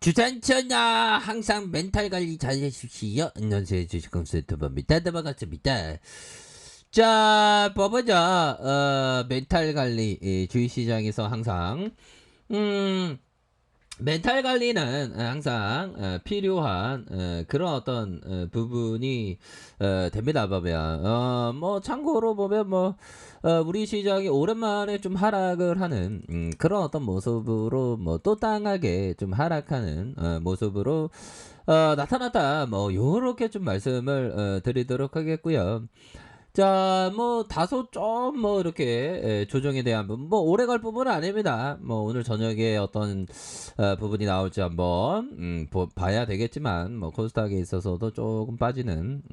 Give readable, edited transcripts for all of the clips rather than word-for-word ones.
주산천하 항상 멘탈 관리 잘 해주시오. 안녕하세요. 주식공수 유튜버입니다. 반갑습니다. 자, 먼저 멘탈 관리 주식시장에서 항상 음, 멘탈 관리는 항상 필요한 그런 어떤 부분이 됩니다. 보면 뭐 참고로 보면 뭐 우리 시장이 오랜만에 좀 하락을 하는 그런 어떤 모습으로 뭐 또 땅하게 좀 하락하는 모습으로 나타났다. 뭐 요렇게 좀 말씀을 드리도록 하겠고요. 자, 뭐 다소 좀 뭐 이렇게 조정에 대한 부분, 뭐 오래 갈 부분은 아닙니다. 뭐 오늘 저녁에 어떤 부분이 나올지 한번 봐야 되겠지만, 뭐 코스닥에 있어서도 조금 빠지는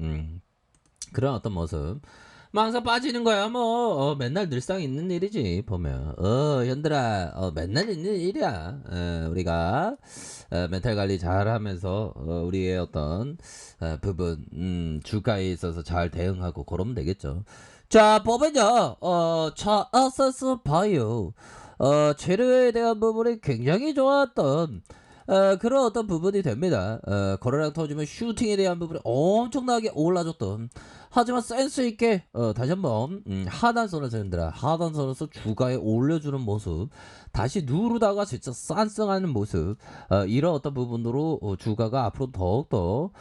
그런 어떤 모습. 뭐 항상 빠지는 거야. 뭐 맨날 늘상 있는 일이지 보면. 현들아, 맨날 있는 일이야. 우리가 멘탈 관리 잘 하면서 우리의 어떤 부분 주가에 있어서 잘 대응하고 그러면 되겠죠. 자, 보면요. 자, 어서서 봐요. 재료에 대한 부분이 굉장히 좋았던 그런 어떤 부분이 됩니다. 거래량 터지면 슈팅에 대한 부분이 엄청나게 올라줬던, 하지만 센스 있게 다시 한번 하단선에서 흔들어 하단선에서 주가에 올려주는 모습, 다시 누르다가 진짜 싼승하는 모습, 이런 어떤 부분으로 주가가 앞으로 더욱더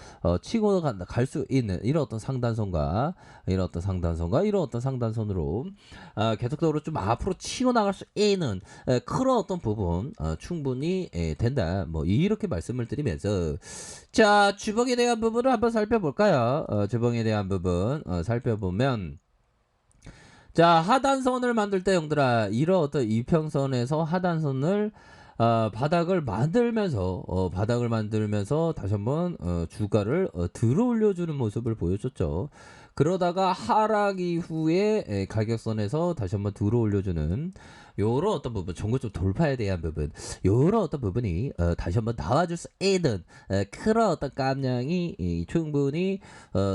치고 간다 갈 수 있는 이런 어떤 상단선과 이런 어떤 상단선과 이런 어떤 상단선으로 계속적으로 좀 앞으로 치고 나갈 수 있는 그런 어떤 부분 충분히 된다. 뭐 이렇게 말씀을 드리면서, 자, 주봉에 대한 부분을 한번 살펴볼까요? 주봉에 대한 부분 살펴보면, 자, 하단선을 만들 때 형들아, 이런 어떤 이평선에서 하단선을 바닥을 만들면서 다시 한번 주가를 들어 올려주는 모습을 보여줬죠. 그러다가 하락 이후에 가격선에서 다시 한번 들어 올려주는 요런 어떤 부분, 종고점 돌파에 대한 부분, 요런 어떤 부분이 다시 한번 나와줄 수 있는 그런 어떤 깜냥이 충분히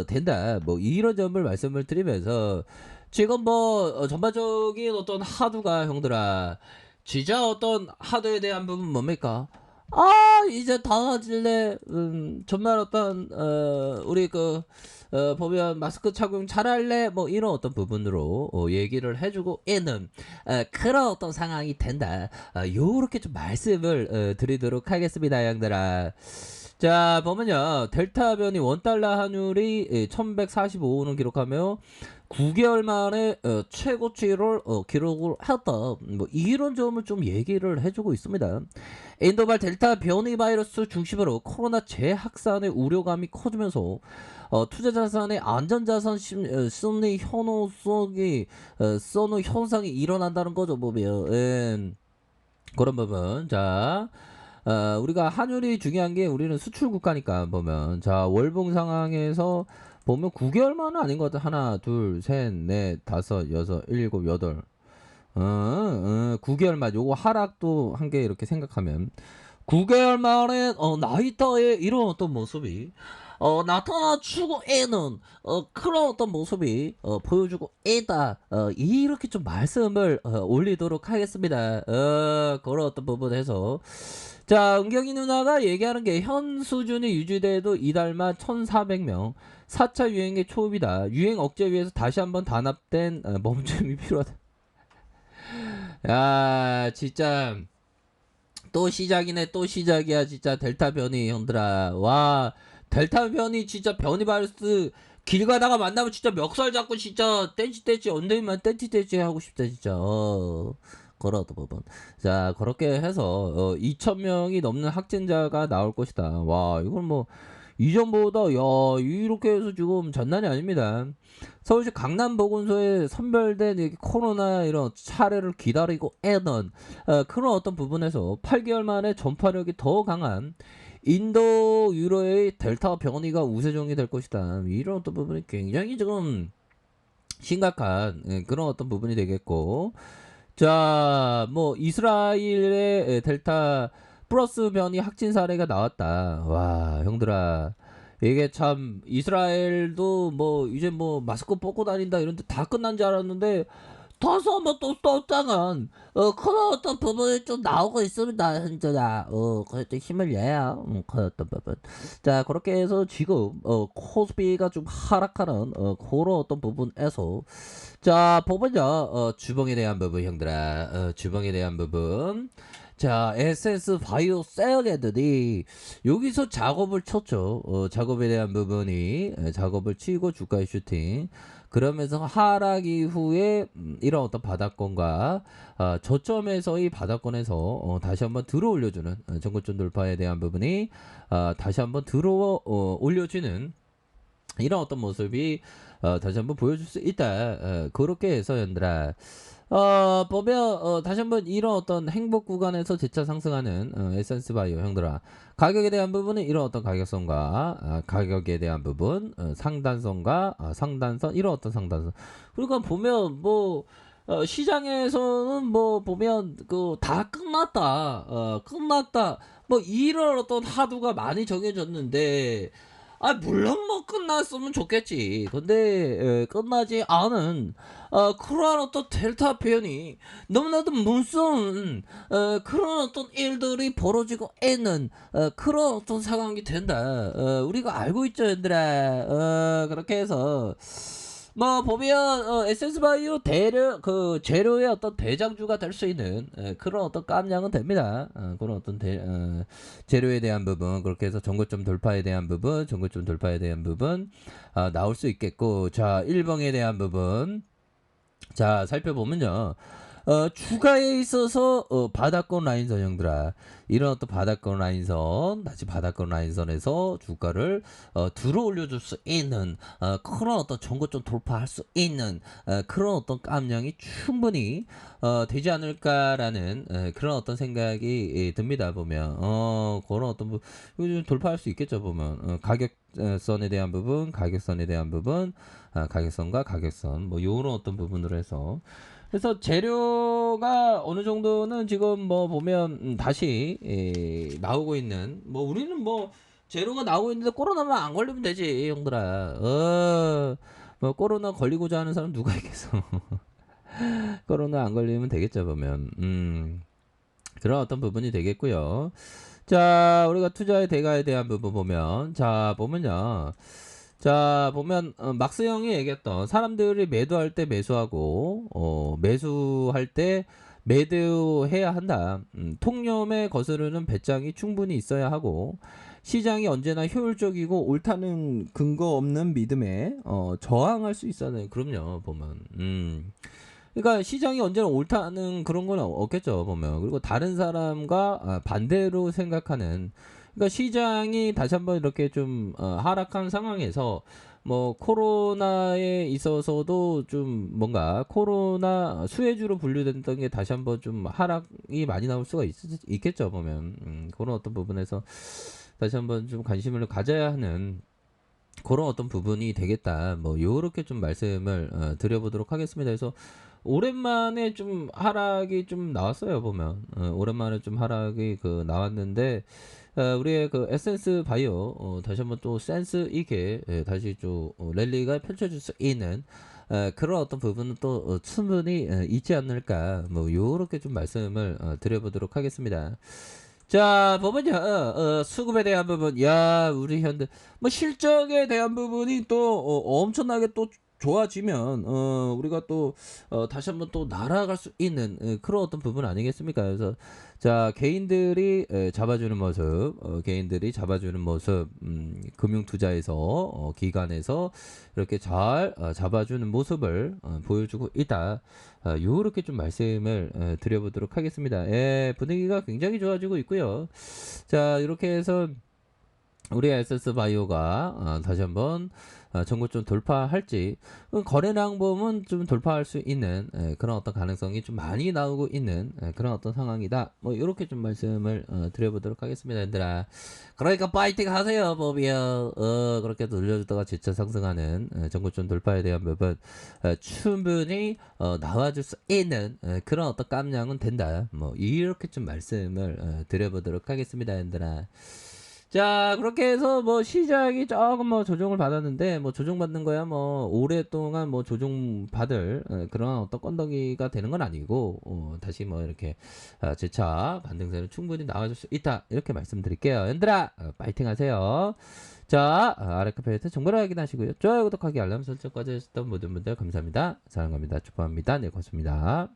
된다. 뭐 이런 점을 말씀을 드리면서, 지금 뭐 전반적인 어떤 하두가 형들아, 진짜 어떤 하두에 대한 부분 뭡니까? 이제 당하질래. 정말 어떤 우리 보면 마스크 착용 잘할래, 뭐 이런 어떤 부분으로 얘기를 해주고 있는 그런 어떤 상황이 된다. 요렇게 좀 말씀을 드리도록 하겠습니다, 형들아. 자, 보면요, 델타 변이 원달러 환율이 1145원을 기록하며 9개월 만에 최고치를 기록을 했다. 뭐 이런 점을 좀 얘기를 해주고 있습니다. 인도발 델타 변이 바이러스 중심으로 코로나 재확산의 우려감이 커지면서 투자자산의 안전자산 심리 선호 현상이 일어난다는 거죠, 보면. 그런 부분. 자, 우리가 환율이 중요한 게, 우리는 수출 국가니까 보면, 자, 월봉 상황에서 보면 9개월만은 아닌 것 같아. 하나, 둘, 셋, 넷, 다섯, 여섯, 일곱, 여덟. 9개월 만, 요거 하락도 한 개 이렇게 생각하면 9개월 만에 나이터의 이런 어떤 모습이 나타나주고 있는 그런 어떤 모습이 보여주고 있다. 이렇게 좀 말씀을 올리도록 하겠습니다. 그런 어떤 부분에서, 자, 은경이 누나가 얘기하는 게, 현 수준이 유지돼도 이달만 1,400명 4차 유행의 초입이다. 유행 억제 위해서 다시 한번 단합된 멈춤이 필요하다. 야, 진짜 또 시작이네. 또 시작이야. 진짜 델타 변이 형들아. 와, 델타 변이 진짜 변이 바이러스 길 가다가 만나면 진짜 멱살 잡고 진짜 떼찌 엉덩이만 떼찌 하고 싶다 진짜. 그런 부분. 자, 그렇게 해서 2,000명이 넘는 확진자가 나올 것이다. 와, 이건 뭐 이전보다, 야, 이렇게 해서 지금 장난이 아닙니다. 서울시 강남보건소에 선별된 코로나 이런 차례를 기다리고 애던 그런 어떤 부분에서 8개월 만에 전파력이 더 강한 인도 유로의 델타 변이가 우세종이 될 것이다. 이런 어떤 부분이 굉장히 지금 심각한 그런 어떤 부분이 되겠고, 자, 뭐 이스라엘의 델타 플러스 변이 확진 사례가 나왔다. 와, 형들아, 이게 참, 이스라엘도 뭐 이제 뭐 마스크 벗고 다닌다 이런데 다 끝난 줄 알았는데 다시 한번 또 땅은 그런 어떤 부분이 좀 나오고 있습니다. 현재야. 그래도 힘을 내야 그런 어떤 부분. 자 그렇게 해서 지금 코스피가 좀 하락하는 그런 어떤 부분에서 자 보면요 주봉에 대한 부분 형들아 주봉에 대한 부분 자 SS 바이오 셀레들이 여기서 작업을 쳤죠. 작업에 대한 부분이 작업을 치고 주가의 슈팅 그러면서 하락 이후에 이런 어떤 바닥권과 저점에서의 바닥권에서 다시 한번 들어 올려주는 전고점 돌파에 대한 부분이 다시 한번 들어 올려주는 이런 어떤 모습이 다시 한번 보여줄 수 있다. 그렇게 해서 연들아 보면 다시 한번 이런 어떤 행복 구간에서 재차 상승하는 에센스 바이오 형들아 가격에 대한 부분은 이런 어떤 가격선과 가격에 대한 부분 상단선과 상단선 이런 어떤 상단선 그러니까 보면 뭐 시장에서는 뭐 보면 그 다 끝났다 끝났다 뭐 이런 어떤 하두가 많이 정해졌는데 물론 뭐 끝났으면 좋겠지. 근데 끝나지 않은 그러한 어떤 델타 변이 너무나도 무서운 그런 어떤 일들이 벌어지고 있는 그런 어떤 상황이 된다. 우리가 알고 있죠, 얘들아. 그렇게 해서 뭐 보면 에센스바이오 대려 그 재료의 어떤 대장주가 될 수 있는 그런 어떤 깜냥은 됩니다. 그런 어떤 재료에 대한 부분 그렇게 해서 전고점 돌파에 대한 부분 전고점 돌파에 대한 부분 나올 수 있겠고 자 일봉에 대한 부분 자 살펴보면요 주가에 있어서 바닥권 라인선 형들아 이런 어떤 바닥권 라인선 다시 바닥권 라인선에서 주가를 들어 올려줄 수 있는 그런 어떤 전고점 돌파할 수 있는 그런 어떤 깜냥이 충분히 되지 않을까라는 그런 어떤 생각이 듭니다 보면 그런 어떤 좀 돌파할 수 있겠죠 보면 가격선에 대한 부분 가격선에 대한 부분 가격선과 가격선 뭐 요런 어떤 부분으로 해서 그래서 재료가 어느 정도는 지금 뭐 보면 다시 나오고 있는 뭐 우리는 뭐 재료가 나오고 있는데 코로나만 안 걸리면 되지 형들아 뭐 코로나 걸리고자 하는 사람 누가 있겠어 코로나 안 걸리면 되겠죠 보면 그런 어떤 부분이 되겠고요 자 우리가 투자의 대가에 대한 부분 보면 자 보면요 자 보면 막스 형이 얘기했던 사람들이 매도할 때 매수하고 매수할 때 매도해야 한다. 통념에 거스르는 배짱이 충분히 있어야 하고 시장이 언제나 효율적이고 옳다는 근거 없는 믿음에 저항할 수 있어야 돼. 그럼요 보면 그러니까 시장이 언제나 옳다는 그런 건 없겠죠 보면 그리고 다른 사람과 반대로 생각하는 그러니까 시장이 다시 한번 이렇게 좀 하락한 상황에서 뭐 코로나에 있어서도 좀 뭔가 코로나 수혜주로 분류됐던 게 다시 한번 좀 하락이 많이 나올 수가 있겠죠 보면 그런 어떤 부분에서 다시 한번 좀 관심을 가져야 하는 그런 어떤 부분이 되겠다 뭐 요렇게 좀 말씀을 드려보도록 하겠습니다 그래서 오랜만에 좀 하락이 좀 나왔어요 보면 오랜만에 좀 하락이 나왔는데 우리의 그 에센스 바이오 다시 한번 또 센스 있게 다시 좀 랠리가 펼쳐질 수 있는 그런 어떤 부분은 또 충분히 있지 않을까 뭐 요렇게 좀 말씀을 드려보도록 하겠습니다. 자 보면요 수급에 대한 부분 야 우리 현대 뭐 실적에 대한 부분이 또 엄청나게 또 좋아지면 우리가 또 다시 한번 또 날아갈 수 있는 그런 어떤 부분 아니겠습니까? 그래서 자 개인들이 잡아주는 모습 개인들이 잡아주는 모습 금융투자에서 기관에서 이렇게 잘 잡아주는 모습을 보여주고 있다. 요렇게 좀 말씀을 드려보도록 하겠습니다. 예, 분위기가 굉장히 좋아지고 있고요. 자 이렇게 해서 우리 에센스 바이오가 다시 한번 전고점 돌파할지 거래량 보면 좀 돌파할 수 있는 그런 어떤 가능성이 좀 많이 나오고 있는 그런 어떤 상황이다 뭐 이렇게 좀 말씀을 드려보도록 하겠습니다 얘들아 그러니까 파이팅 하세요 법이요 그렇게 돌려주다가 재차 상승하는 전고점 돌파에 대한 부분 충분히 나와줄 수 있는 그런 어떤 깜냥은 된다 뭐 이렇게 좀 말씀을 드려보도록 하겠습니다 얘들아 자, 그렇게 해서 뭐 시장이 조금 뭐 조정을 받았는데 뭐 조정받는 거야 뭐 오랫동안 뭐 조정받을 그런 어떤 건더기가 되는 건 아니고 다시 뭐 이렇게 재차 반등세는 충분히 나와줄 수 있다 이렇게 말씀드릴게요. 얘들아 파이팅 하세요. 자, 아래 카페에서 정보를 확인하시고요. 좋아요, 구독하기, 알람 설정까지 해주셨던 모든 분들 감사합니다. 사랑합니다. 축복합니다. 네, 고맙습니다.